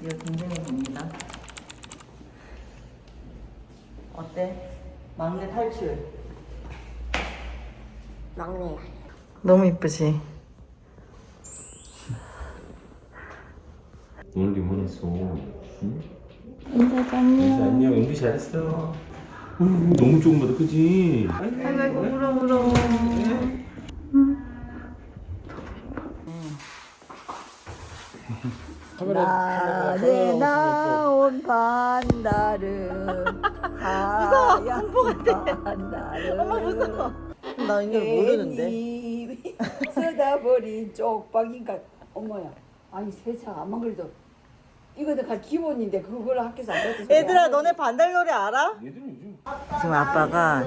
드디어 동생이 봅니다. 어때? 막내 탈출. 막내야. 너무 이쁘지? 오늘 리모했어. 응? 인사 안녕. 안녕. 은비 잘했어. 너무 조금마다 그지? 아이고 울어. 날에 나온 반달은 무서워. 공포 같아. 반달은 엄마 무서워. 나 이걸 모르는데. 쏟아버린 쪽박이가 어머야. 아니 세상 안만 그래도 이거는 다 기본인데 그걸 학교에서 안 가르쳐. 얘들아 너네 반달놀이 알아? 얘들은 요즘 지금 아빠가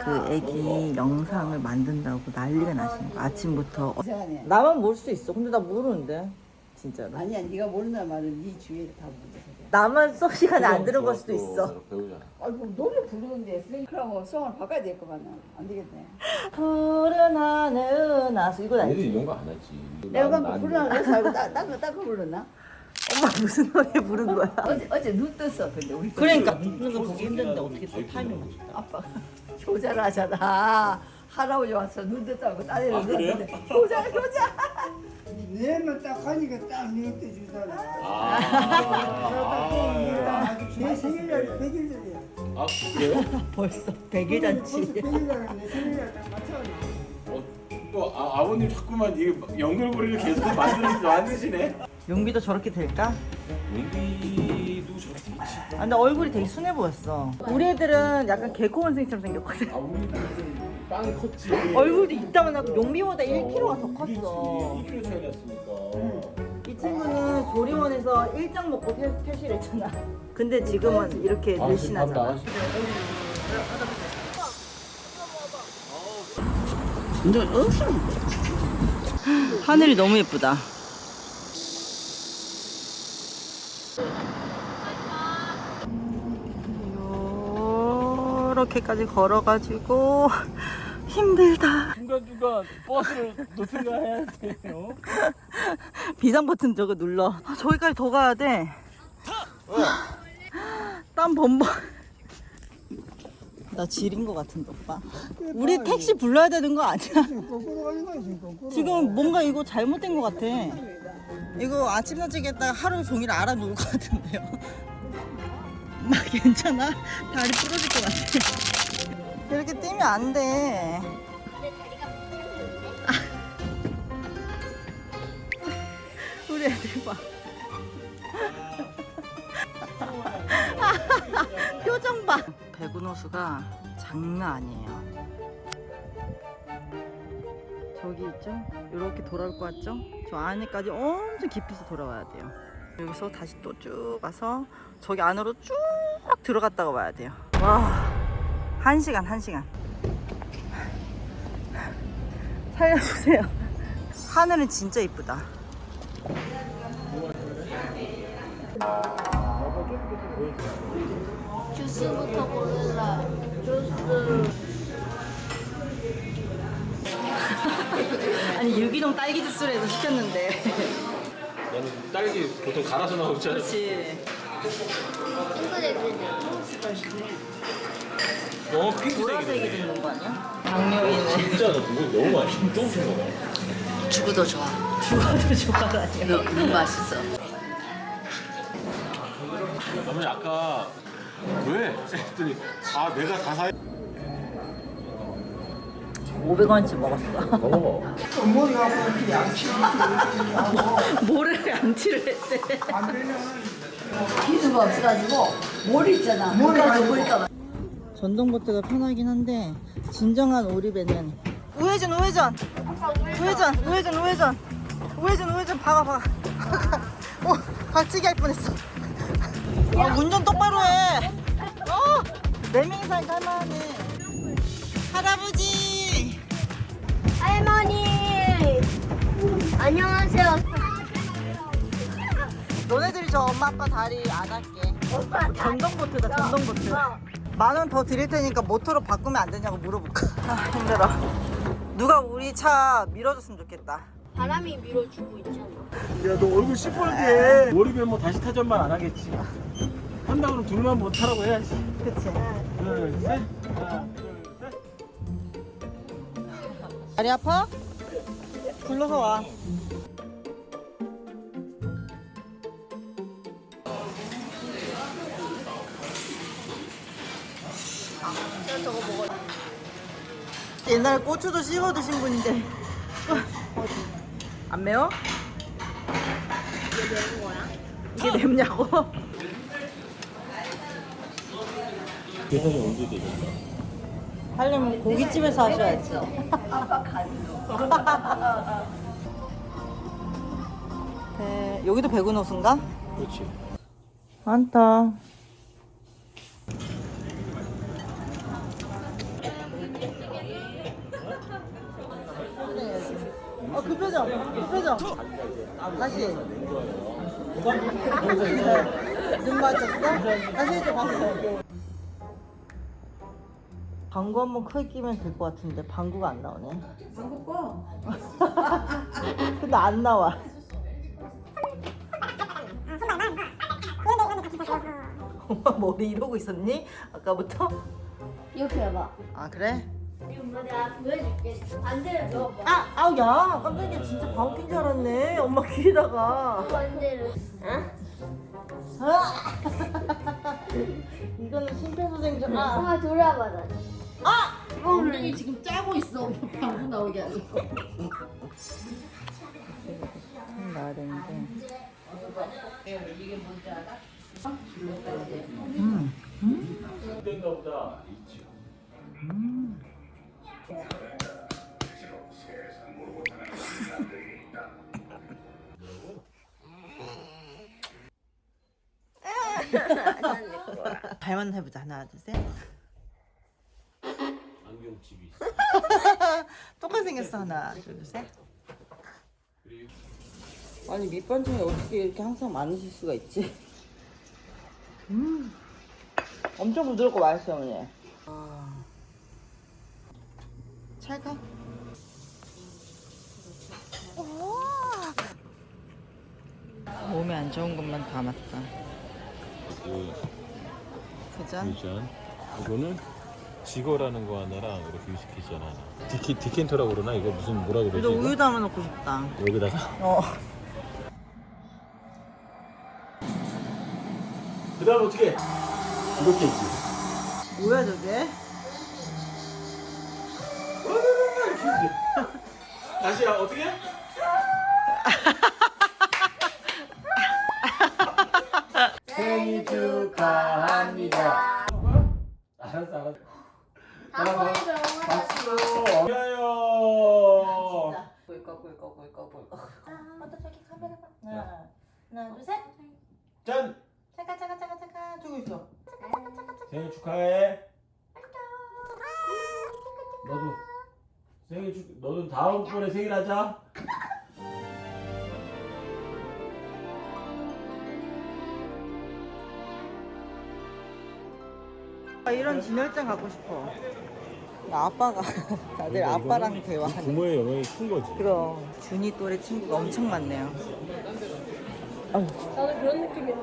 그 애기 영상을 만든다고 난리가 나시는 거야. 아침부터. 이상하네. 나만 모를 수 있어. 근데 나 모르는데. 진짜로. 아니야 네가 모르는 말은 네 주위에 다 모르는 소리야. 나만 수업 시간에 안 들은 걸 수도 있어. 배우자. 아이고 노래 부르는데 그럼 성을 바꿔야 될 것 같나? 안 되겠네. 푸른 하늘 나서 이거 얘들 알지? 이런 거 안 하지. 내가 방금 부르는 거서 알고 딴거 불렀나? 엄마 무슨 노래 부른 거야? 어제 눈 떴어 근데 우리 그러니까 눈 뜨는 거 보기 힘든데 어떻게 또 타이밍 맞췄다. 아빠가 효자를 하잖아. 할아버지 와서 눈 떴다고 딸애를 넣었는데 효자. 얘는 딱 하니까 딱 이렇게 주잖아. 내 생일날 100일 전이야. 아 그래요? 벌써 100일 잔치. 벌써 100일 전에 내 생일날 딱 맞춰놔. 또 아버님 자꾸만 이 연결고리를 계속 만드시네. 용비도 저렇게 될까? 용비도 저렇게 있지. 아, 근데 얼굴이 되게 순해 보였어. 우리 애들은 약간 개코 원숭이처럼 생겼거든. 우리도 좀 빵이 컸지. 얼굴도 이따만 하고 용비보다 1kg가 더 컸어. 2kg 차이 났으니까. 이 친구는 조리원에서 일장 먹고 퇴실했잖아. 근데 지금은 이렇게 늘씬하잖아. 하늘이 너무 예쁘다. 이렇게까지 걸어가지고 힘들다. 중간중간 버스를 놓든가 해야 돼요. 비상 버튼 저거 눌러. 저기까지 더 가야 돼. 땀 범벅. 나 지린 거 같은데 오빠. 우리 택시 불러야 되는 거 아니야? 거꾸로 가는 거야 지금 거꾸로. 지금 뭔가 이거 잘못된 거 같아. 이거 아침 저녁 했다가 하루 종일 알아 누울 것 같은데요. 막 괜찮아? 다리 부러질 것 같아. 이렇게 뛰면 안 돼. 우리 애들 봐. 표정 봐. 배군 호수가 장난 아니에요. 저기 있죠? 이렇게 돌아올 것 같죠? 저 안에까지 엄청 깊이서 돌아와야 돼요. 여기서 다시 또 쭉 가서 저기 안으로 쭉 들어갔다가 와야 돼요. 와, 1시간. 살려주세요. 하늘은 진짜 이쁘다. 주스부터 고르라. 주스. 아니 유기농 딸기 주스를 해서 시켰는데. 나는 딸기 보통 갈아서 나오잖아. 그렇지. 핑크색이 보라색이 되는 거 아니야? 당뇨인은 진짜 나 그거 너무 많이 또 먹어. 죽어도 좋아. 죽어도 좋아라니. 너무 맛있어. 어머니 아까 왜? 했더니 내가 다 사. 500원치 먹었어. 먹어. 머리가 이렇게 양치 이렇게 모래를 양치를 했대. 안 되면 기수가 없어가지고 뭘 있잖아. 머리가 보니까 전동보트가 편하긴 한데 진정한 오리배는 우회전 박아. 박치기 할 뻔했어. 운전 똑바로 해. 네 명이서 하니까 할만하네. 할아버지. 할머니. 안녕하세요. 너네들이 저 엄마 아빠 다리 안 할게. 오빠 전동보트다 전동보트. 10,000원 더 드릴 테니까 모터로 바꾸면 안 되냐고 물어볼까. 힘들어. 누가 우리 차 밀어줬으면 좋겠다. 바람이 밀어주고 있잖아. 야, 너 얼굴 시뻘게. 머리면 뭐 다시 타전만 안 하겠지. 한다 그러면 둘만 못 타라고 해야지. 그치? 둘, 셋. 하나, 둘, 셋. 다리 아파? 불러서 와. 저거 먹어. 옛날에 고추도 씹어 드신 분인데. 안 매워? 이게 매운 거야? 이게 맵냐고? 계산이 언제 되겠어? 하려면 고깃집에서 하셔야지. 네, 여기도 백운 호수인가? 그렇지. 많다. 그 표정, 그 표정. 다시. 눈 맞췄어? 다시 해줘, 다시. 방구 한번 크게 끼면 될 것 같은데 방구가 안 나오네. 방구 꺼. 근데 안 나와. 엄마 머리 이러고 있었니? 아까부터? 이렇게 해봐. 아 그래? 엄마 내가 보여줄게. 반대로 넣어봐. 아우 야 깜짝이야 진짜 방귀 낀줄 알았네. 엄마 귀에다가. 반대로. 응? 이거는 심폐소생술. 엄마 돌아봐 나. 엉덩이 지금 짜고 있어. 방구 나오게 하고. 나야 되는데. 이게 뭔지 알아? 된가 보다. 발만 해보자. 하나 둘 셋. 안경집이 있어. 똑같이 생겼어. 하나 둘 셋. 아니 밑반찬이 어떻게 이렇게 항상 많으실 수가 있지? 엄청 부드럽고 맛있어요 어머니. 찰까? 몸에 안 좋은 것만 담았다. 그죠? 뮤전. 이거는 지거라는 거 하나랑 이렇게 위스키전 하나. 디켄터라고 그러나? 이거 무슨 뭐라 그러지? 그래도 이거? 우유 담아놓고 싶다. 여기다가 그 다음 어떻게 해? 이렇게 했지. 뭐야 저게? 이렇게 했지. 다시 어떻게 해? 생일 축하합니다. 알았어. 박수. 축하해요. 꿀꺽꿀꺽꿀꺽꿀꺽. 먼저 저기 카메라 봐. 하나 둘 셋. 짠. 잠깐 주고 있어. 생일 축하해. 너도 너도 다음번에 생일하자. 이런 진열장 갖고 싶어. 아빠가 다들 아빠랑 대화하는. 부모의 영향이 큰 거지. 그럼 준이 또래 친구가 엄청 많네요. 나도 그런 느낌이야.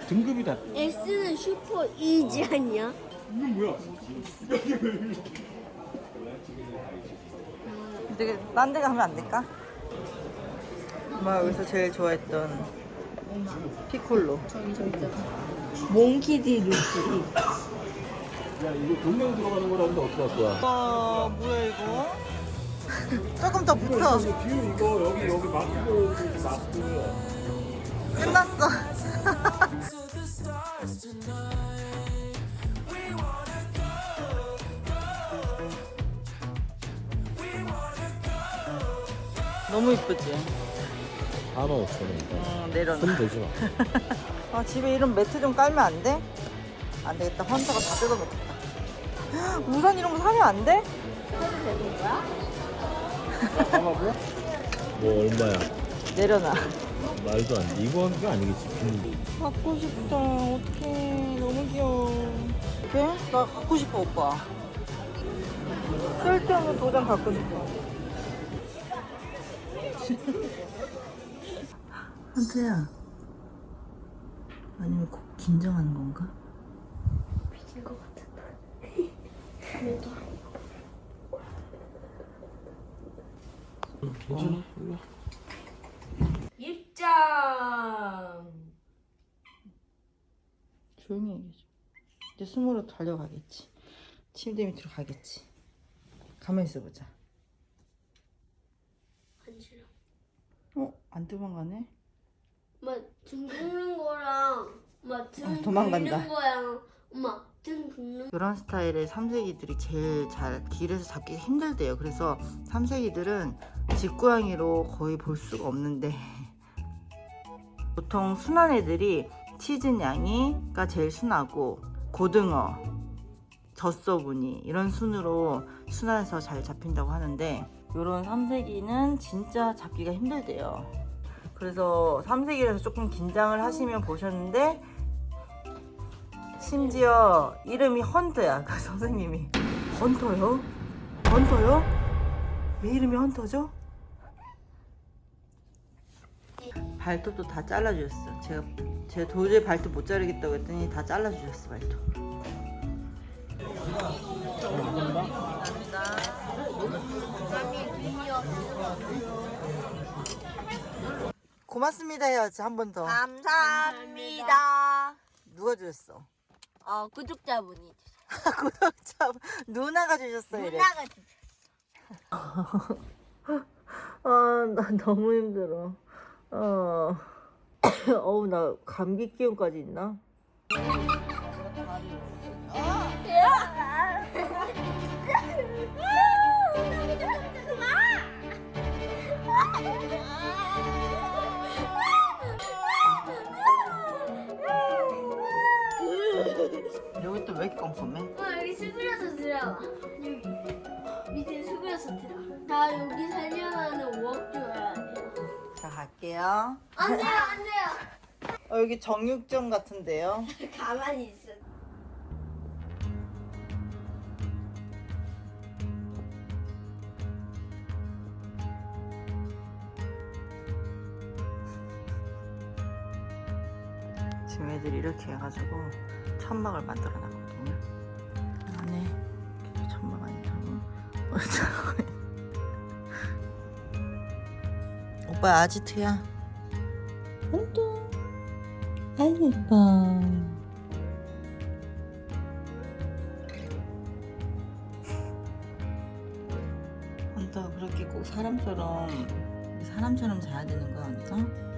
등급이다. S는 슈퍼 이지 아니야? 이게 뭐야? 되게 딴 데 가면 안 될까? 엄마 여기서 제일 좋아했던 피콜로. 몽키디 루시. 야 이거 동양 들어가는 거라는데 어떡할 거야? 와 뭐야 이거? 조금 더 붙어. 뷰 이거 여기 마스크. 끝났어. 너무 이쁘지? 45,000원. 내려놔. 좀 되지 마. 아, 집에 이런 매트 좀 깔면 안 돼? 안 되겠다. 헌터가 다 뜯어먹겠다. 우산 이런 거 사면 안 돼? 뭐 얼마야? 내려놔. 말도 안 돼. 이거 하는 게 아니겠지. 비닐로. 갖고 싶다. 어떡해. 너무 귀여워. 어떡해? 나 갖고 싶어, 오빠. 쓸데없는 도장 갖고 싶어. 한태야. 아니면 꼭 긴장하는 건가? 미친 것 같은데. 그래도 괜찮아. 일로 와. 입장. 조용히 얘기해줘. 이제 숨으로 달려가겠지. 침대 밑으로 가겠지. 가만히 있어보자. 간지러. 안 도망가네? 등 긁는 거랑 등 도망간다. 긁는 거랑 등 긁는 이런 스타일의 삼색이들이 제일 잘 길에서 잡기가 힘들대요. 그래서 삼색이들은 집고양이로 거의 볼 수가 없는데 보통 순한 애들이 치즈냥이가 제일 순하고 고등어, 젖소무늬 이런 순으로 순해서 잘 잡힌다고 하는데 이런 삼색이는 진짜 잡기가 힘들대요. 그래서 삼색이라서 조금 긴장을 하시면 보셨는데 심지어 이름이 헌터야. 그 선생님이 헌터요? 헌터요? 왜 이름이 헌터죠? 발톱도 다 잘라주셨어. 제가 도저히 발톱 못 자르겠다고 했더니 다 잘라주셨어 발톱. 고맙습니다 해야지 한 번 더. 감사합니다. 누가 주셨어? 구독자분이 구독자 누나가 주셨어 이래. 누나가 나 너무 힘들어. 어우 나 감기 기운까지 있나? 여기 또 왜 이렇게 껌껌해? 여기 수그려서 들어와. 여기 밑에 수그려서 들어. 나 여기 살려면 5억 줘야 돼요. 자 갈게요. 안 돼요, 안 돼요. 여기 정육점 같은데요. 가만히 있어. 지금 애들이 이렇게 해가지고 천막을 만들어 놨거든요. 안에 계속 천막 아니라고. 오빠 아지트야. 헌터. 아이고 예뻐. 헌터 그렇게 꼭 사람처럼 자야 되는 거야 헌터?